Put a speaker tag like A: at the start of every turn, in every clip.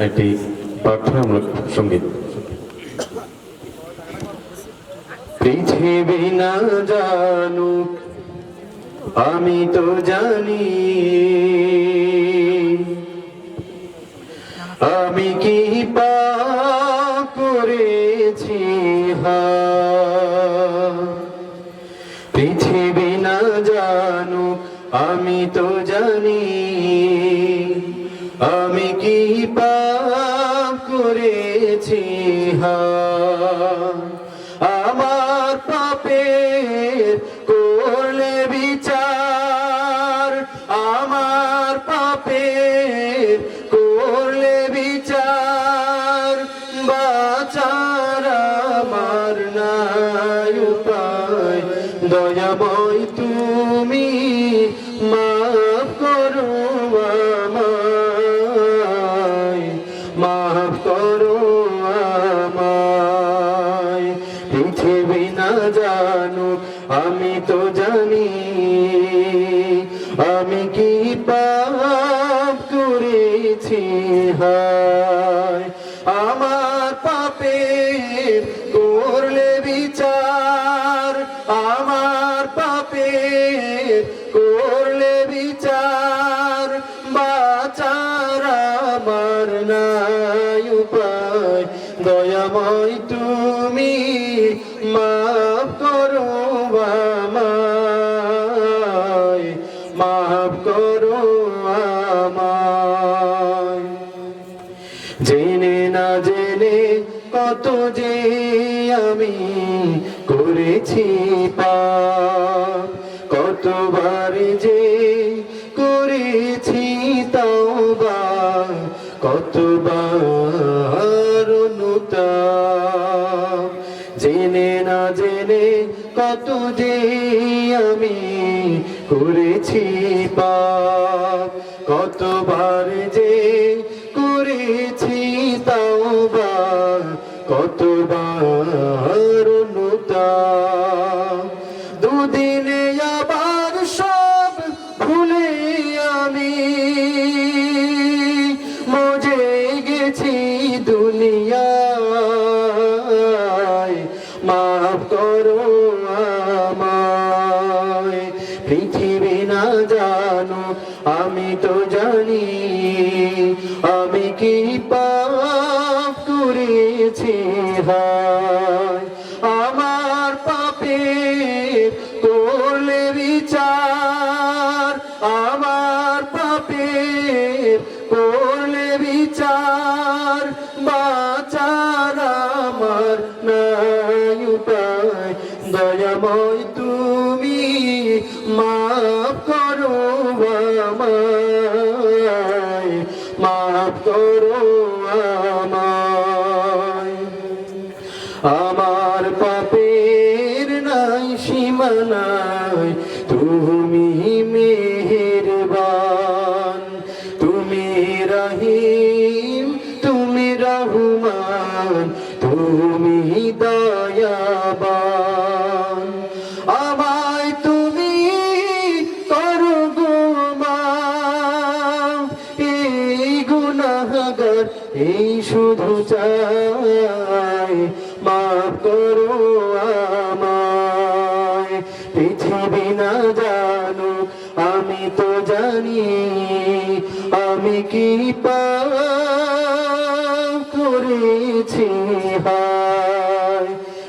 A: একটি প্রার্থনামূলক সঙ্গীত। পৃথিবী না জানুক আমি তো জানি, আমি কি পাপ করেছি। পৃথিবী না জানুক আমি তো জানি, আমি কি পাপ করেছি। আমার পাপের করলে বিচার, আমার পাপের করলে বিচার, বাঁচার আমার নাই উপায়। দয়াময় তুমি মাফ করো আমায়, মাফ করো আমায়। পৃথিবী না জানুক আমি তো জানি, আমি কি পাপ করেছি। আমার পাপের করলে বিচার, আমার পাপের করলে বিচার, বাঁচার আমার নাই উপায়। দয়াময় তুমি মাফ করো আমায়, মাফ করো আমায়। জেনে না জেনে কত যে আমি করেছি পাপ, কতবার যে করেছি তওবা, কতবার অনুতাপ। জেনে না জেনে কত যে আমি করেছি পাপ, কতবার যে করেছি তওবা, কতবার অনুতাপ। দুদিনে আবার সব ভুলে আমি মজে গেছি দুনিয়ায়, মাফ করো আমায়। পৃথিবী না জানো আমি তো জানি, আমি কি পাপ করেছি। আমার পাপের করলে বিচার, আমার পাপের করলে বিচার, বাঁচার আমার নাই উপায়। দয়াময় তুমি মাফ করো আমায়, মাফ করো আমায়। আমার পাপের নাই সীমানায় তুমি মেহেরবান, তুমি রহিম, তুমি রহমান, তুমি দয়াবান। আমায় তুমি করো গো মাফ, এই গুনাহগার এই শুধু চাই, মাফ করো আমায়। পৃথিবী না জানো আমি তো জানি, আমি কি পাপ করেছি।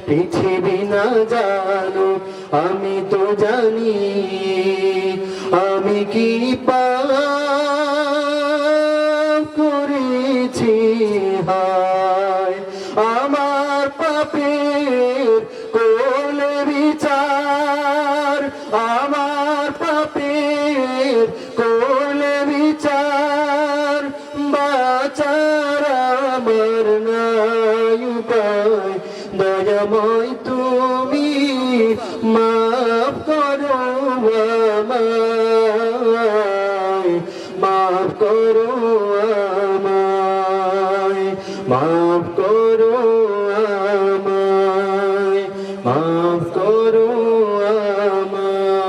A: পৃথিবী না জানো আমি তো জানি, আমি কি পাপ করেছি। আমার পাপের করলে বিচার, আমার পাপের করলে বিচার, বাঁচার আমার নাই উপায়। দয়াময় তুমি মাফ করো আমায়, মাফ করো আমায়, মাফ করো আমায়, মাফ করো আমায়।